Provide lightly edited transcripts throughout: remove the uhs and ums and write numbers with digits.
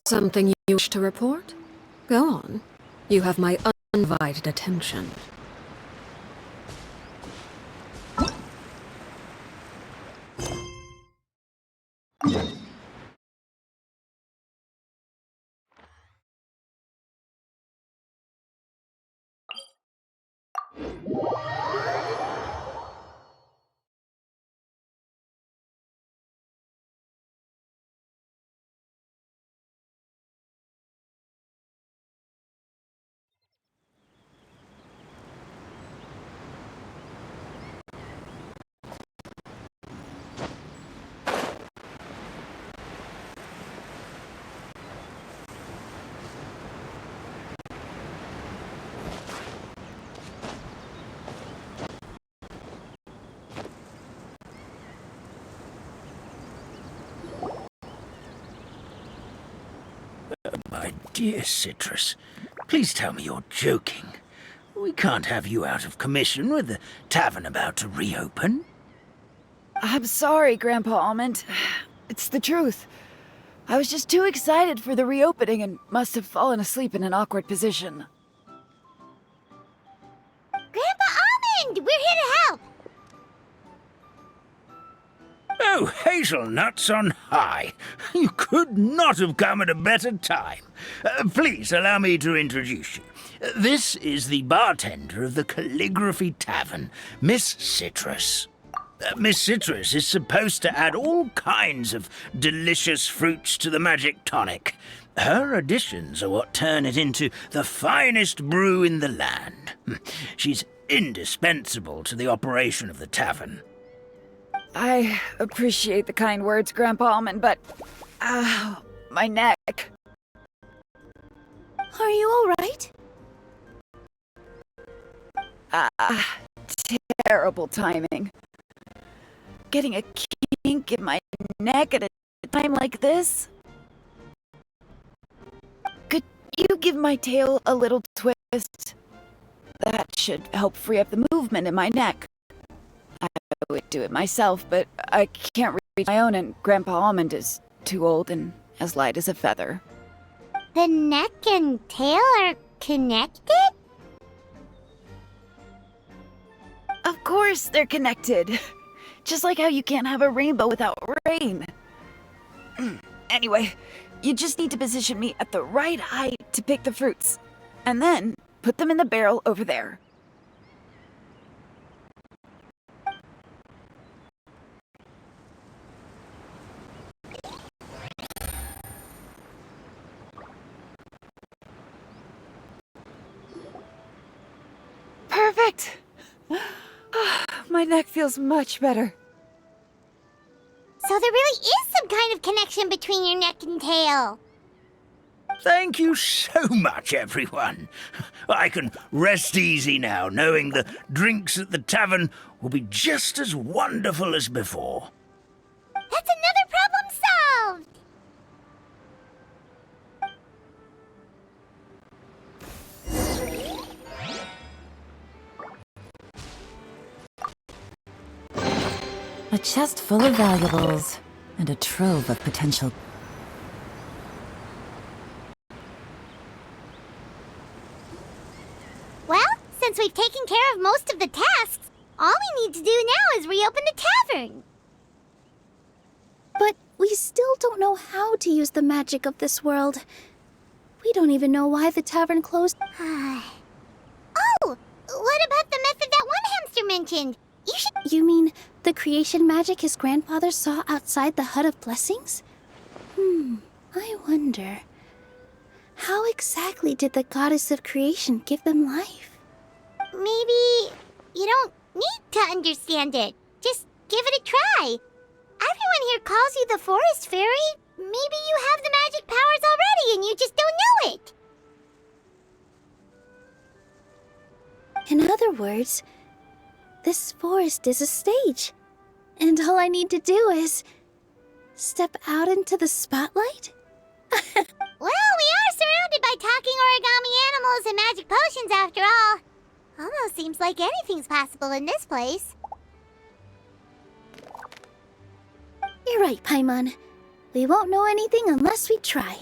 Something you wish to report? Go on. You have my undivided attention. My dear Citrus, please tell me you're joking. We can't have you out of commission with the tavern about to reopen. I'm sorry, Grandpa Almond. It's the truth. I was just too excited for the reopening and must have fallen asleep in an awkward position. Grandpa Almond! We're here to help! Oh, hazelnuts on high. You could not have come at a better time. Please allow me to introduce you. This is the bartender of the Calligraphy Tavern, Miss Citrus. Miss Citrus is supposed to add all kinds of delicious fruits to the magic tonic. Her additions are what turn it into the finest brew in the land. She's indispensable to the operation of the tavern. I appreciate the kind words, Grandpa Almond, but... my neck. Are you alright? Terrible timing. Getting a kink in my neck at a time like this? Could you give my tail a little twist? That should help free up the movement in my neck. I would do it myself, but I can't reach my own, and Grandpa Almond is too old and as light as a feather. The neck and tail are connected? Of course they're connected. Just like how you can't have a rainbow without rain. Anyway, you just need to position me at the right height to pick the fruits. And then put them in the barrel over there. Perfect! My neck feels much better. So there really is some kind of connection between your neck and tail. Thank you so much, everyone. I can rest easy now, knowing the drinks at the tavern will be just as wonderful as before. That's another problem solved! A chest full of valuables, and a trove of potential. Well, since we've taken care of most of the tasks, all we need to do now is reopen the tavern. But we still don't know how to use the magic of this world. We don't even know why the tavern closed. Oh! What about the method that one hamster mentioned? You mean the creation magic his grandfather saw outside the Hut of Blessings? I wonder. How exactly did the goddess of creation give them life? Maybe you don't need to understand it. Just give it a try. Everyone here calls you the Forest Fairy. Maybe you have the magic powers already and you just don't know it. In other words, this forest is a stage. And all I need to do is step out into the spotlight? Well, we are surrounded by talking origami animals and magic potions after all. Almost seems like anything's possible in this place. You're right, Paimon. We won't know anything unless we try.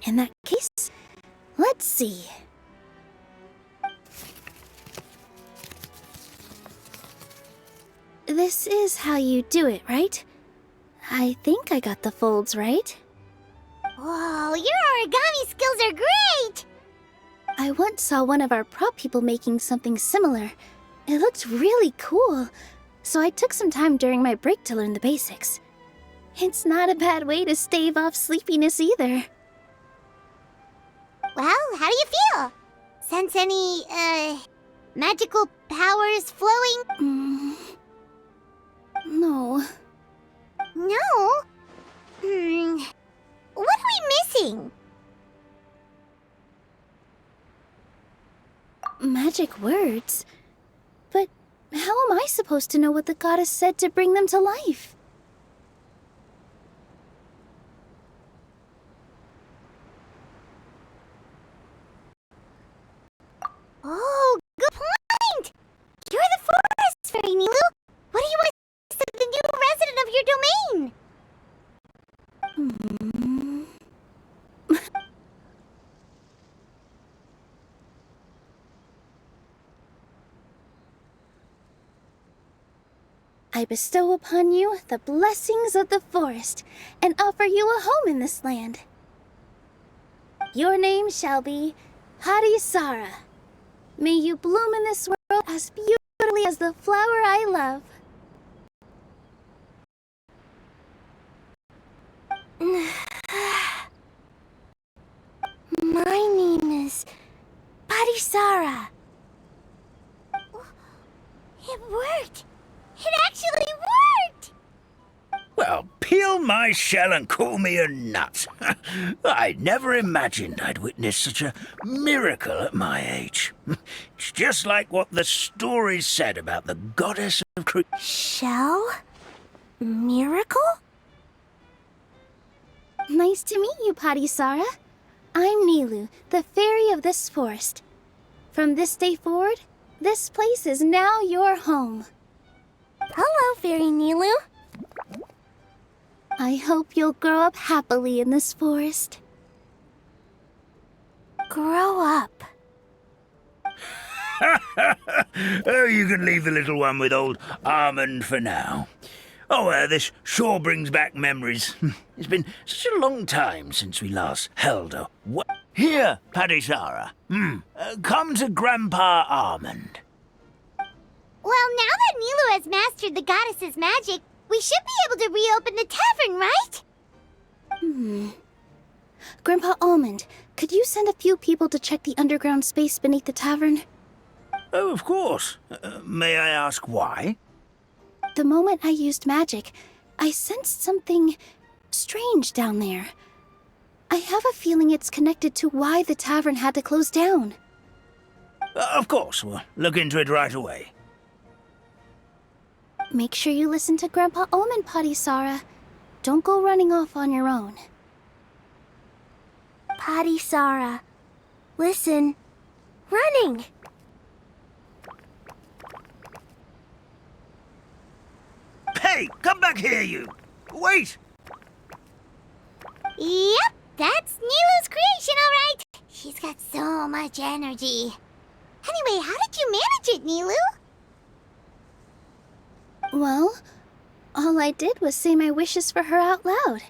In that case, let's see. This is how you do it, right? I think I got the folds right. Whoa, your origami skills are great! I once saw one of our prop people making something similar. It looked really cool, so I took some time during my break to learn the basics. It's not a bad way to stave off sleepiness either. Well, how do you feel? Sense any, magical powers flowing? No. No? What are we missing? Magic words? But how am I supposed to know what the goddess said to bring them to life? Oh, good point! You're the forest fairy, Nilu! What do you want to say to the new resident of your domain? I bestow upon you the blessings of the forest and offer you a home in this land. Your name shall be Harisara. May you bloom in this world as beautifully as the flower I love. My name is Parisara. It worked! It actually worked! Well, peel my shell and call me a nut. I never imagined I'd witness such a miracle at my age. It's just like what the stories said about the goddess of creation. Shell? Miracle? Nice to meet you, Parisara. I'm Nilu, the fairy of this forest. From this day forward, this place is now your home. Hello, Fairy Nilu. I hope you'll grow up happily in this forest. Grow up. Oh, you can leave the little one with old Almond for now. Oh, this sure brings back memories. It's been such a long time since we last held a... Here, Parisara. Come to Grandpa Almond. Well, now that Nilu has mastered the goddess's magic, we should be able to reopen the tavern, right? Grandpa Almond, could you send a few people to check the underground space beneath the tavern? Oh, of course. May I ask why? The moment I used magic, I sensed something strange down there. I have a feeling it's connected to why the tavern had to close down. Of course, we'll look into it right away. Make sure you listen to Grandpa Almond, Parisara. Don't go running off on your own. Parisara. Listen. Running! Hey, come back here, you! Wait! Yep, that's Nilu's creation, all right. She's got so much energy. Anyway, how did you manage it, Nilu? Well, all I did was say my wishes for her out loud.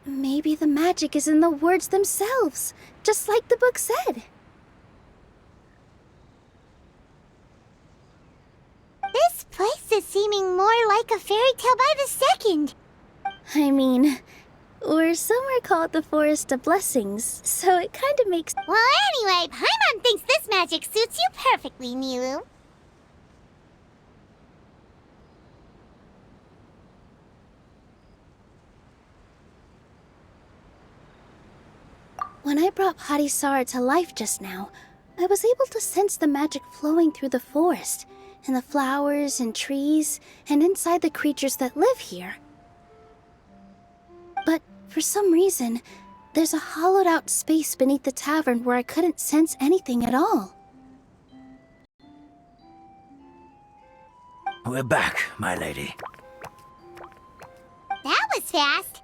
Maybe the magic is in the words themselves, just like the book said. This place is seeming more like a fairy tale by the second. I mean, we're somewhere called the Forest of Blessings, so it kind of makes... Well, anyway, Paimon thinks this magic suits you perfectly, Nilu. When I brought Harisara to life just now, I was able to sense the magic flowing through the forest, and the flowers and trees, and inside the creatures that live here. But for some reason, there's a hollowed out space beneath the tavern where I couldn't sense anything at all. We're back, my lady. That was fast.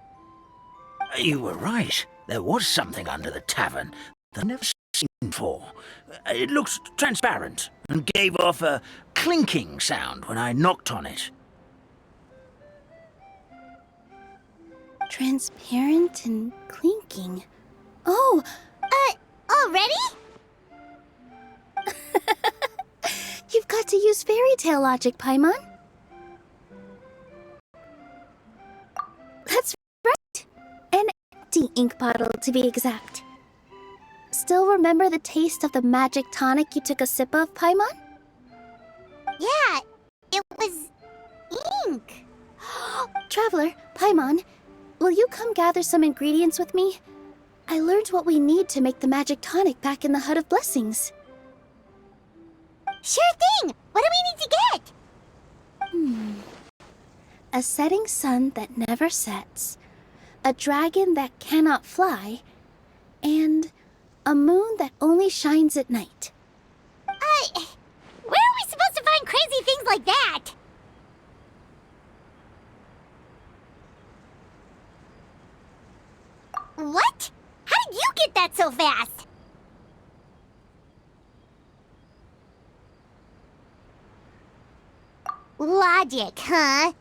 You were right. There was something under the tavern that I'd never seen before. It looked transparent and gave off a clinking sound when I knocked on it. Transparent and clinking. Oh! Already? You've got to use fairy tale logic, Paimon. That's right. An empty ink bottle, to be exact. Still remember the taste of the magic tonic you took a sip of, Paimon? Yeah, it was ink. Traveler, Paimon, will you come gather some ingredients with me? I learned what we need to make the magic tonic back in the Hut of Blessings. Sure thing! What do we need to get? A setting sun that never sets, a dragon that cannot fly, and a moon that only shines at night. Where are we supposed to find crazy things like that? What? How did you get that so fast? Logic, huh?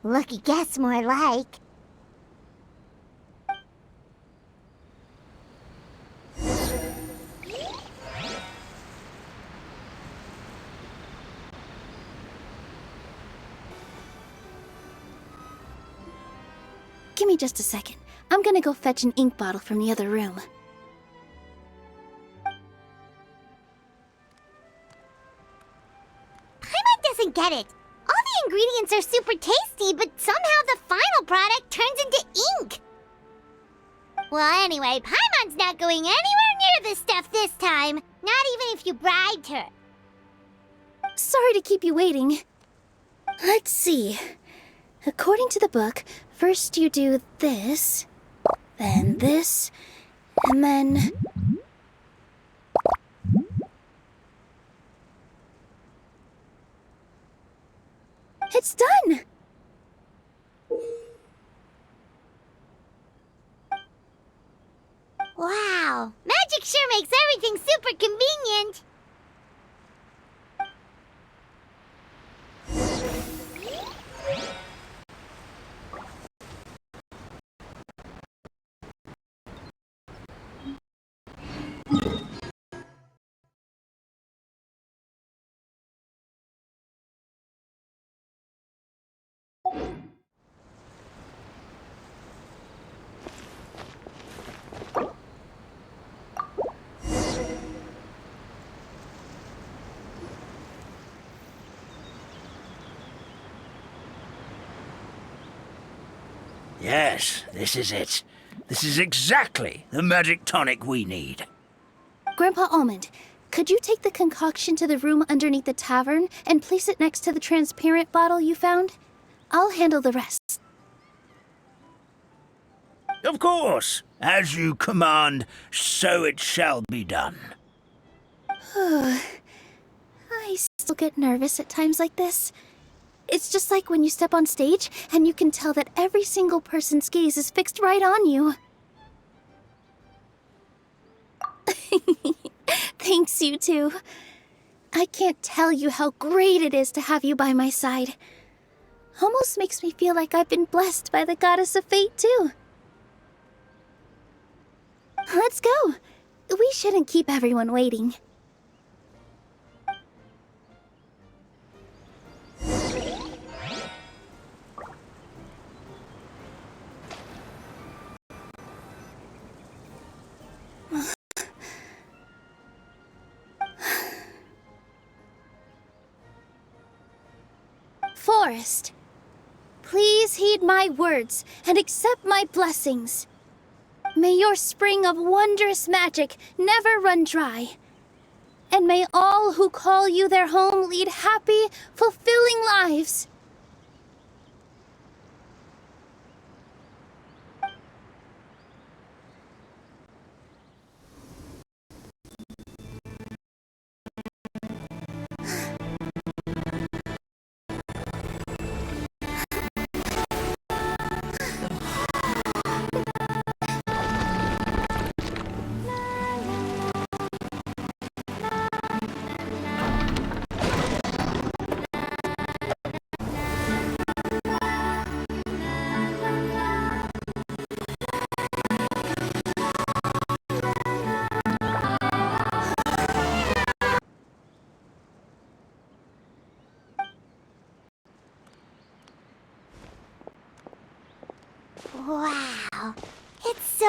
Lucky guess, more like. Give me just a second. I'm gonna go fetch an ink bottle from the other room. Paimon doesn't get it. All the ingredients are super tasty, but somehow the final product turns into ink. Well, anyway, Paimon's not going anywhere near this stuff this time. Not even if you bribed her. Sorry to keep you waiting. Let's see. According to the book, first you do this, then this, and then... It's done! Wow, magic sure makes everything super convenient. Yes, this is it. This is exactly the magic tonic we need. Grandpa Almond, could you take the concoction to the room underneath the tavern and place it next to the transparent bottle you found? I'll handle the rest. Of course. As you command, so it shall be done. I still get nervous at times like this. It's just like when you step on stage and you can tell that every single person's gaze is fixed right on you. Thanks, you two. I can't tell you how great it is to have you by my side. Almost makes me feel like I've been blessed by the goddess of fate, too. Let's go. We shouldn't keep everyone waiting. Forest, please heed my words and accept my blessings. May your spring of wondrous magic never run dry. And may all who call you their home lead happy, fulfilling lives.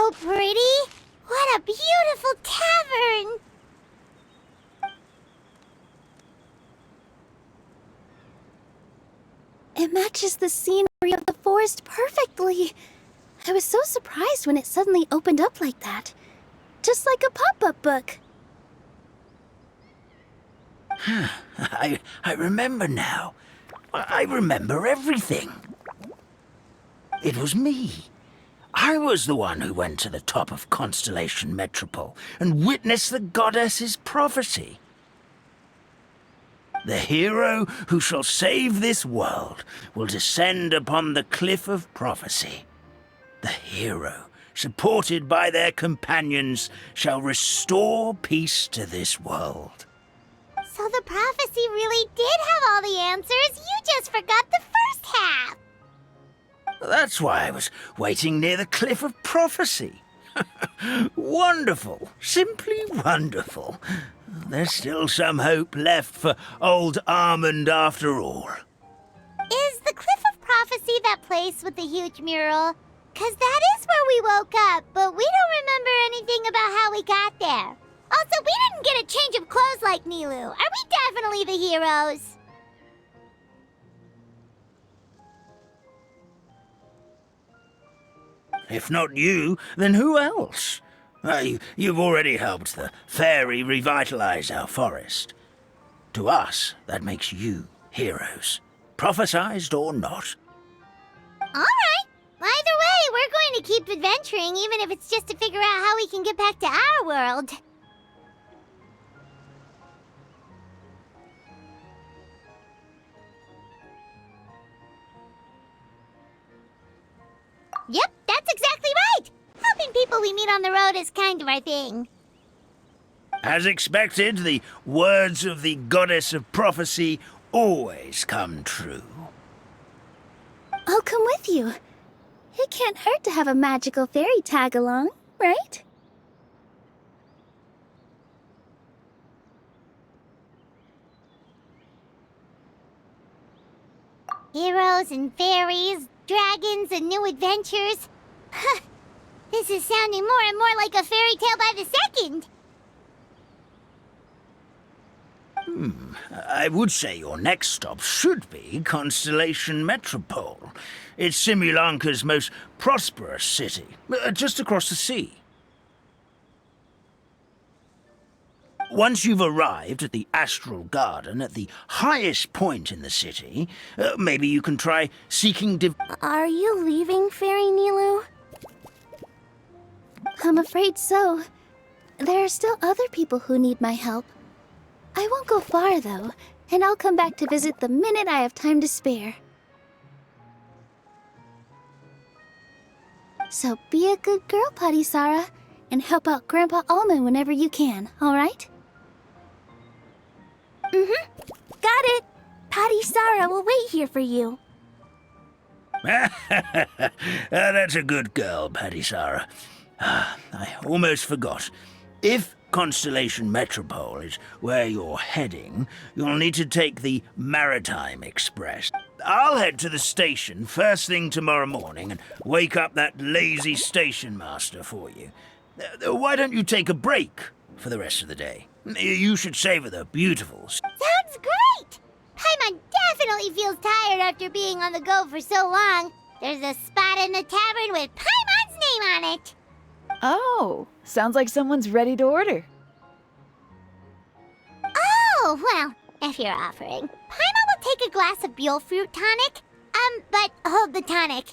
so pretty. What a beautiful tavern. It matches the scenery of the forest perfectly. I was so surprised when it suddenly opened up like that. Just like a pop-up book. I remember now. I remember everything. It was me. I was the one who went to the top of Constellation Metropole and witnessed the goddess's prophecy. The hero who shall save this world will descend upon the cliff of prophecy. The hero, supported by their companions, shall restore peace to this world. So the prophecy really did have all the answers. You just forgot the first half. That's why I was waiting near the cliff of prophecy. Wonderful. Simply wonderful. There's still some hope left for old Armand after all. Is the Cliff of Prophecy that place with the huge mural? 'Cause that is where we woke up, but we don't remember anything about how we got there. Also, we didn't get a change of clothes like Nilu. Are we definitely the heroes? If not you, then who else? You've already helped the fairy revitalize our forest. To us, that makes you heroes, prophesized or not. Alright. Either way, we're going to keep adventuring, even if it's just to figure out how we can get back to our world. Yep, that's exactly right! Helping people we meet on the road is kind of our thing. As expected, the words of the goddess of prophecy always come true. I'll come with you. It can't hurt to have a magical fairy tag along, right? Heroes and fairies, dragons and new adventures. This is sounding more and more like a fairy tale by the second. I would say your next stop should be Constellation Metropole. It's Simulanka's most prosperous city, just across the sea. Once you've arrived at the Astral Garden at the highest point in the city, maybe you can try seeking Are you leaving, Fairy Nilu? I'm afraid so. There are still other people who need my help. I won't go far, though, and I'll come back to visit the minute I have time to spare. So be a good girl, Patisara, and help out Grandpa Almond whenever you can, alright? Got it! Patisara will wait here for you. That's a good girl, Patisara. I almost forgot. If Constellation Metropole is where you're heading, you'll need to take the Maritime Express. I'll head to the station first thing tomorrow morning and wake up that lazy station master for you. Why don't you take a break for the rest of the day? You should savor the beautiful... Sounds great! Paimon definitely feels tired after being on the go for so long. There's a spot in the tavern with Paimon's name on it. Oh, sounds like someone's ready to order. Oh, well, if you're offering, Paimon will take a glass of Buell fruit tonic. But hold the tonic.